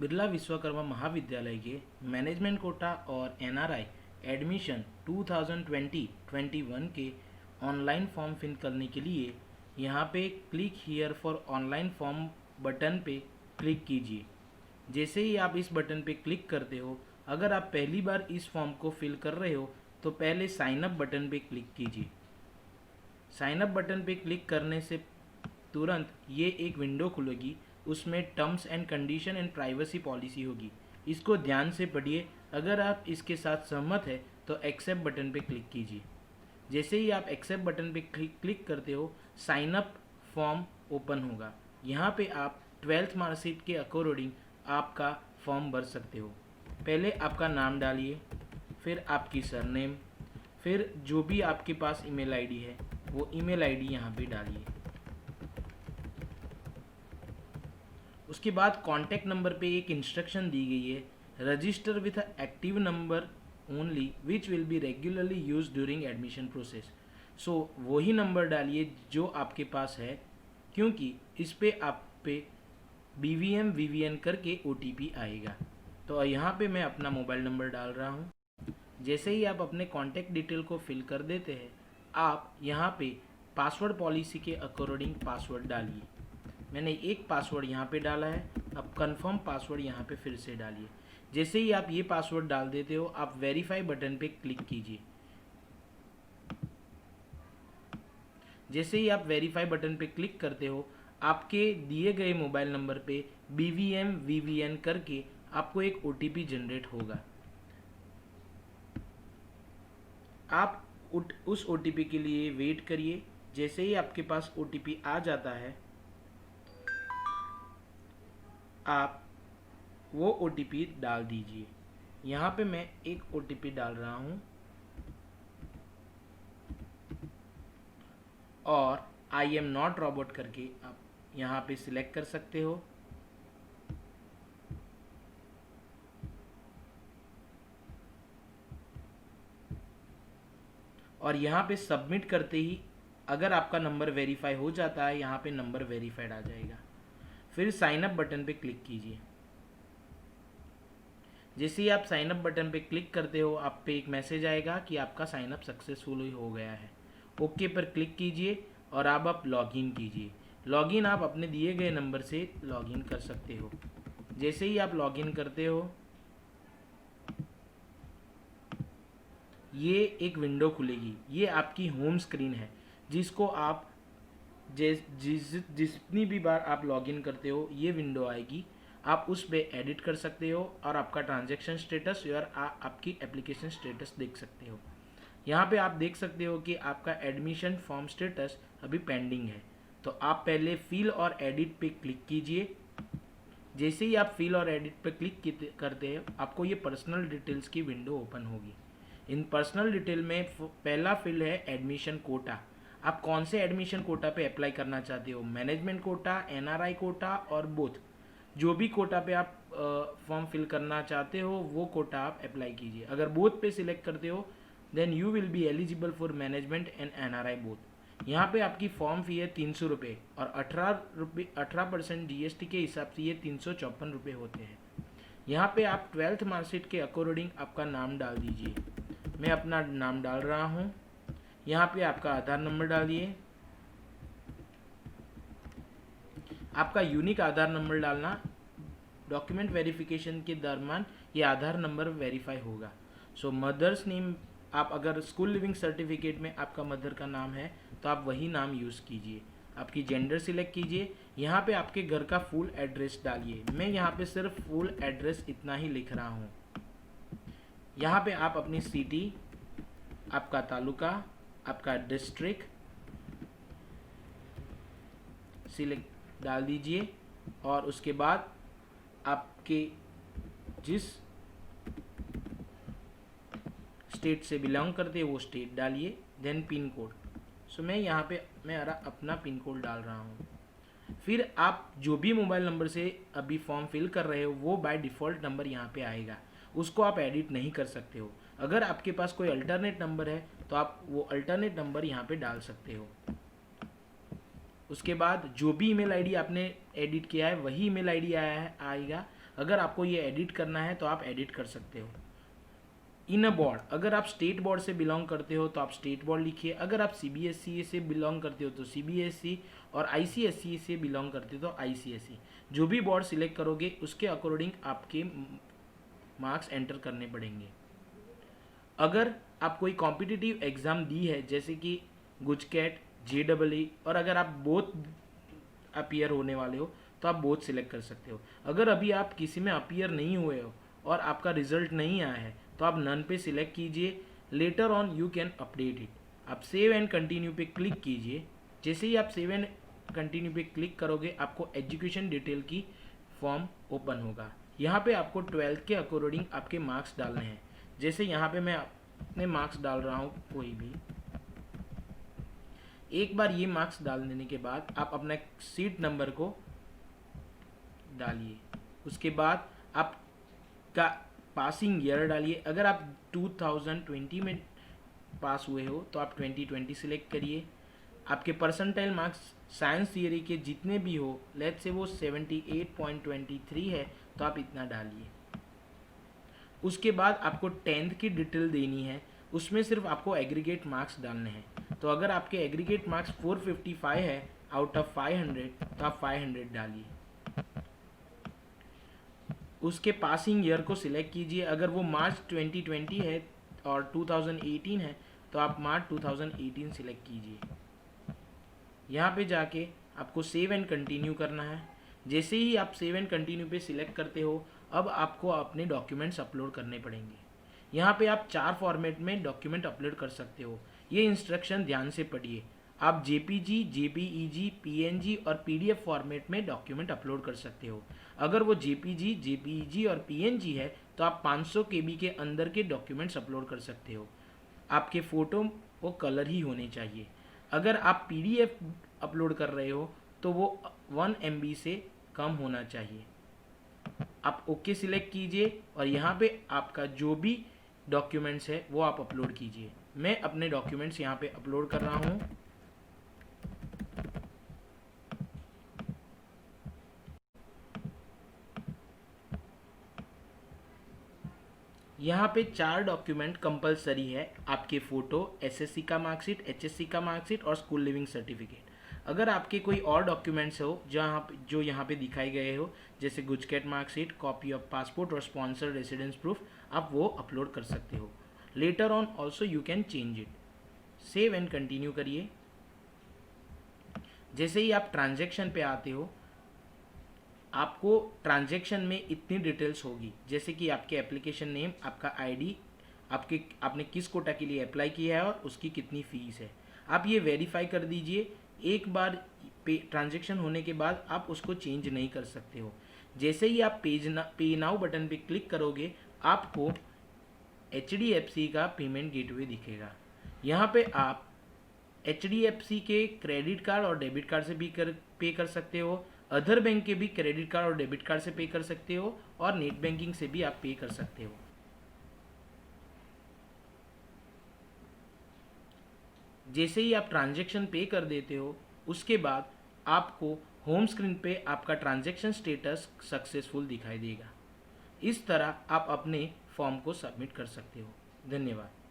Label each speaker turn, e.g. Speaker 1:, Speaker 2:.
Speaker 1: बिरला विश्वकर्मा महाविद्यालय के management quota और एनआरआई एडमिशन 2020-21 के ऑनलाइन फॉर्म फिल करने के लिए यहाँ पे click here for online form button पे क्लिक कीजिए। जैसे ही आप इस बटन पे क्लिक करते हो, अगर आप पहली बार इस फॉर्म को फिल कर रहे हो तो पहले साइन अप बटन पे क्लिक कीजिए। साइन अप बटन पे क्लिक करने से तुरंत ये एक विंडो खुलेगी, उसमें terms and condition and privacy policy होगी। इसको ध्यान से पढ़िए। अगर आप इसके साथ सहमत है तो एक्सेप्ट बटन पे क्लिक कीजिए। जैसे ही आप एक्सेप्ट बटन पे क्लिक करते हो, साइन अप फॉर्म ओपन होगा। यहाँ पे आप 12th मार्कशीट के अकॉर्डिंग आपका फॉर्म भर सकते हो। पहले आपका नाम डालिए, फिर आपकी सरनेम, फिर जो भी आपके पास ईमेल आईडी है वो ईमेल आईडी यहाँ पे डालिए। उसके बाद कॉन्टैक्ट नंबर पे एक इंस्ट्रक्शन दी गई है, register with active number only which will be regularly use during admission process. So वही नंबर डालिए जो आपके पास है, क्योंकि इस पे आप पे BVM VVN करके OTP आएगा। तो यहाँ पे मैं अपना मोबाइल नंबर डाल रहा हूँ। जैसे ही आप अपने कॉन्टैक्ट डिटेल को फिल कर देते हैं, आप यहाँ पे पासवर्ड पॉलिसी के अकॉर्डिंग पासवर्ड डालिए। मैंने एक पासवर्ड यहाँ पे डाला है, अब कंफर्म पासवर्ड यहाँ पे फिर से डालिए। जैसे ही आप ये पासवर्ड डाल देते हो, आप वेरीफाई बटन पे क्लिक कीजिए। जैसे ही आप वेरीफाई बटन पे क्लिक करते हो, आपके दिए गए मोबाइल नंबर पे BVM VVN करके आपको एक OTP जनरेट होगा। आप उस OTP के लिए वेट करिए। जैसे ही आपके पास OTP आ जाता है, आप वो OTP डाल दीजिए। यहाँ पे मैं एक OTP डाल रहा हूँ और आई एम नॉट रोबोट करके आप यहाँ पे सिलेक्ट कर सकते हो। और यहाँ पे सबमिट करते ही अगर आपका नंबर वेरीफाई हो जाता है, यहाँ पे नंबर वेरीफाइड आ जाएगा। फिर साइन अप बटन पे क्लिक कीजिए। जैसे ही आप साइन अप बटन पे क्लिक करते हो, आप पे एक मैसेज आएगा कि आपका साइन अप सक्सेसफुल हो गया है। ओके पर क्लिक कीजिए और अब आप लॉगिन कीजिए। लॉगिन आप अपने दिए गए नंबर से लॉगिन कर सकते हो। जैसे ही आप लॉगिन करते हो, ये एक विंडो खुलेगी। ये आपकी होम स्क्रीन है, जिसको आप जितनी भी बार आप लॉगिन करते हो ये विंडो आएगी। आप उस पर एडिट कर सकते हो और आपका ट्रांजैक्शन स्टेटस और आपकी एप्लीकेशन स्टेटस देख सकते हो। यहाँ पे आप देख सकते हो कि आपका एडमिशन फॉर्म स्टेटस अभी पेंडिंग है। तो आप पहले फिल और एडिट पे क्लिक कीजिए। जैसे ही आप फिल और एडिट पे क्लिक करते हैं, आपको ये पर्सनल डिटेल्स की विंडो ओपन होगी। इन पर्सनल डिटेल में पहला फिल है एडमिशन कोटा। आप कौन से एडमिशन कोटा पे अप्लाई करना चाहते हो, मैनेजमेंट कोटा, NRI कोटा और बोथ। जो भी कोटा पे आप फॉर्म फिल करना चाहते हो वो कोटा आप अप्लाई कीजिए। अगर बोथ पे सिलेक्ट करते हो then you will be eligible for management and NRI both. यहाँ पे आपकी फॉर्म फी है 300 रुपये और 18% GST के हिसाब से ये 354 रुपये होते हैं। यहाँ पे आप 12th मार्कशीट के अकॉर्डिंग आपका नाम डाल दीजिए। मैं अपना नाम डाल रहा हूँ। यहाँ पे आपका आधार नंबर डालिए। आपका यूनिक आधार नंबर डालना। डॉक्यूमेंट वेरिफिकेशन के दरमियान ये आधार नंबर वेरीफाई होगा। सो मदर्स नेम, आप अगर स्कूल लिविंग सर्टिफिकेट में आपका मदर का नाम है तो आप वही नाम यूज़ कीजिए। आपकी जेंडर सिलेक्ट कीजिए। यहाँ पे आपके घर का फुल एड्रेस डालिए। मैं यहाँ पे सिर्फ फुल एड्रेस इतना ही लिख रहा हूँ। यहाँ पे आप अपनी सिटी, आपका तालुका, आपका डिस्ट्रिक्ट सिलेक्ट डाल दीजिए और उसके बाद आपके जिस स्टेट से बिलोंग करते हैं वो स्टेट डालिए। Then pin code. सो मैं यहाँ पे अपना पिन कोड डाल रहा हूँ। फिर आप जो भी मोबाइल नंबर से अभी फॉर्म फिल कर रहे हो वो बाय डिफ़ॉल्ट नंबर यहाँ पे आएगा, उसको आप एडिट नहीं कर सकते हो। अगर आपके पास कोई अल्टरनेट नंबर है तो आप वो अल्टरनेट नंबर यहाँ पे डाल सकते हो। उसके बाद जो भी ईमेल आईडी आपने एडिट किया है वही ईमेल आईडी आएगा। अगर आपको ये एडिट करना है तो आप एडिट कर सकते हो। इन अ बोर्ड, अगर आप स्टेट बोर्ड से बिलोंग करते हो तो आप स्टेट बोर्ड लिखिए, अगर आप सीबीएसई से बिलोंग करते हो तो सीबीएसई, और आईसीएसई से बिलोंग करते हो तो आईसीएसई। जो भी बोर्ड सिलेक्ट करोगे उसके अकॉर्डिंग आपके मार्क्स एंटर करने पड़ेंगे। अगर आप कोई कॉम्पिटिटिव एग्ज़ाम दी है जैसे कि गुजकैट, जेडबलई, और अगर आप बोथ अपीयर होने वाले हो तो आप बोथ सिलेक्ट कर सकते हो। अगर अभी आप किसी में अपीयर नहीं हुए हो और आपका रिजल्ट नहीं आया है तो आप नन पे सिलेक्ट कीजिए। Later on you can update it. आप सेव एंड कंटिन्यू पे क्लिक कीजिए। जैसे ही आप सेव एंड कंटिन्यू पे क्लिक करोगे आपको एजुकेशन डिटेल की फॉर्म ओपन होगा। यहाँ पे आपको 12th के अकॉर्डिंग आपके मार्क्स डालने हैं। जैसे यहाँ पे मैं अपने मार्क्स डाल रहा हूँ कोई भी। एक बार ये मार्क्स डाल देने के बाद आप अपना सीट नंबर को डालिए। उसके बाद आप का पासिंग ईयर डालिए। अगर आप 2020 में पास हुए हो तो आप 2020 सिलेक्ट करिए। आपके परसेंटाइल मार्क्स साइंस थियरी के जितने भी हो, लेट्स से वो 78.23 है तो आप इतना डालिए। उसके बाद आपको 10th की डिटेल देनी है, उसमें सिर्फ आपको एग्रीगेट मार्क्स डालने हैं। तो अगर आपके एग्रीगेट मार्क्स 455 है आउट ऑफ 500 तो आप 500 डालिए। उसके पासिंग ईयर को सिलेक्ट कीजिए। अगर वो मार्च 2020 है और 2018 है तो आप मार्च 2018 सिलेक्ट कीजिए। यहाँ पे जाके आपको सेव एंड कंटिन्यू करना है। जैसे ही आप सेव एंड कंटिन्यू पे सिलेक्ट करते हो अब आपको अपने डॉक्यूमेंट्स अपलोड करने पड़ेंगे। यहाँ पे आप 4 फॉर्मेट में डॉक्यूमेंट अपलोड कर सकते हो। ये इंस्ट्रक्शन ध्यान से पढ़िए। आप जेपीजी, जेपीईजी, पीएनजी और पीडीएफ फॉर्मेट में डॉक्यूमेंट अपलोड कर सकते हो। अगर वो जेपीजी, जेपीईजी और पीएनजी है तो आप 500 केबी के अंदर के डॉक्यूमेंट्स अपलोड कर सकते हो। आपके फ़ोटो वो कलर ही होने चाहिए। अगर आप पीडीएफ अपलोड कर रहे हो तो वो 1 MB से कम होना चाहिए। आप ओके सिलेक्ट कीजिए और यहाँ पे आपका जो भी डॉक्यूमेंट्स है वो आप अपलोड कीजिए। मैं अपने डॉक्यूमेंट्स यहाँ पे अपलोड कर रहा हूँ। यहाँ पे 4 डॉक्यूमेंट कंपलसरी है। आपके फ़ोटो, एसएससी का मार्कशीट, एचएससी का मार्कशीट और स्कूल लिविंग सर्टिफिकेट। अगर आपके कोई और डॉक्यूमेंट्स हो जो यहाँ पे दिखाए गए हो जैसे GUJCET marksheet, copy of passport और स्पॉन्सर रेसिडेंस प्रूफ, आप वो अपलोड कर सकते हो। Later on also you can change it. Save and continue करिए। जैसे ही आप ट्रांजैक्शन पे आते हो आपको ट्रांजैक्शन में इतनी डिटेल्स होगी जैसे कि आपके एप्लीकेशन नेम, आपका आईडी, आपने किस कोटा के लिए अप्लाई किया है और उसकी कितनी फ़ीस है। आप ये वेरीफाई कर दीजिए। एक बार ट्रांजैक्शन होने के बाद आप उसको चेंज नहीं कर सकते हो। जैसे ही आप पे नाउ बटन पे क्लिक करोगे आपको HDFC का पेमेंट गेटवे दिखेगा। यहाँ पे आप HDFC के क्रेडिट कार्ड और डेबिट कार्ड से भी पे कर सकते हो। अदर बैंक के भी क्रेडिट कार्ड और डेबिट कार्ड से पे कर सकते हो और नेट बैंकिंग से भी आप पे कर सकते हो। जैसे ही आप ट्रांजैक्शन पे कर देते हो उसके बाद आपको होम स्क्रीन पे आपका ट्रांजैक्शन स्टेटस सक्सेसफुल दिखाई देगा। इस तरह आप अपने फॉर्म को सबमिट कर सकते हो। धन्यवाद।